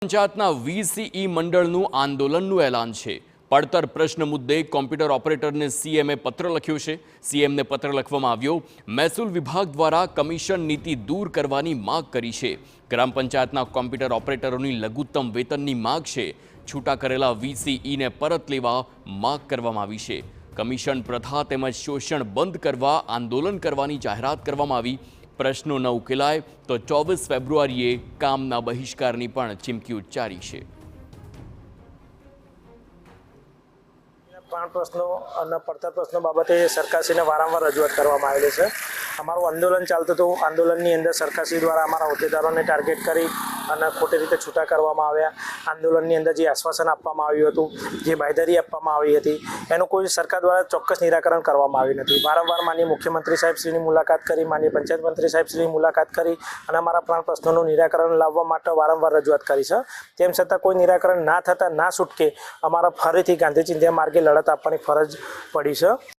પંચાયતના વીસીઈ મંડળનું આંદોલનનું એલાન છે। પડતર પ્રશ્ન મુદ્દે કોમ્પ્યુટર ઓપરેટરને સીએમએ પત્ર લખ્યો છે। સીએમને પત્ર લખવામાં આવ્યો મહેસૂલ વિભાગ દ્વારા કમિશન નીતિ દૂર કરવાની માંગ કરી છે। ગ્રામ પંચાયતના કોમ્પ્યુટર ઓપરેટરોની લઘુત્તમ વેતનની માંગ છે। છૂટા કરેલા વીસીઈને પરત લેવા માંગ કરવામાં આવી છે। કમિશન પ્રથા તેમજ શોષણ બંધ કરવા આંદોલન કરવાની જાહેરાત કરવામાં આવી। પ્રશ્નો ન ઉકેલાય તો 24 ફેબ્રુઆરીએ કામના બહિષ્કારની પણ ચીમકી ઉચ્ચારી છે। प्राण प्रश्नों और પડતર પ્રશ્નો બાબતે સરકારશ્રીને વારંવાર રજૂઆત કરવામાં આવેલી છે। અમારું આંદોલન ચાલતું હતું। આંદોલનની અંદર સરકારશ્રી દ્વારા અમારા હોદ્દેદારોને ટાર્ગેટ કરી અને ખોટી રીતે છૂટા કરવામાં આવ્યા। આંદોલનની અંદર જે આશ્વાસન આપવામાં આવ્યું હતું, જે બાંયધરી આપવામાં આવી હતી, એનું કોઈ સરકાર દ્વારા ચોક્કસ નિરાકરણ કરવામાં આવ્યું નથી। વારંવાર માનનીય મુખ્યમંત્રી સાહેબશ્રીની મુલાકાત કરી, માનનીય પંચાયત મંત્રી સાહેબશ્રીની મુલાકાત કરી અને અમારા પ્રાણ પ્રશ્નોનું નિરાકરણ લાવવા માટે વારંવાર રજૂઆત કરી છે। તેમ છતાં કોઈ નિરાકરણ ના થતાં ના છૂટકે અમારા ફરીથી ગાંધી ચિંધ્યા માર્ગે લડત આપવાની ફરજ પડી છે।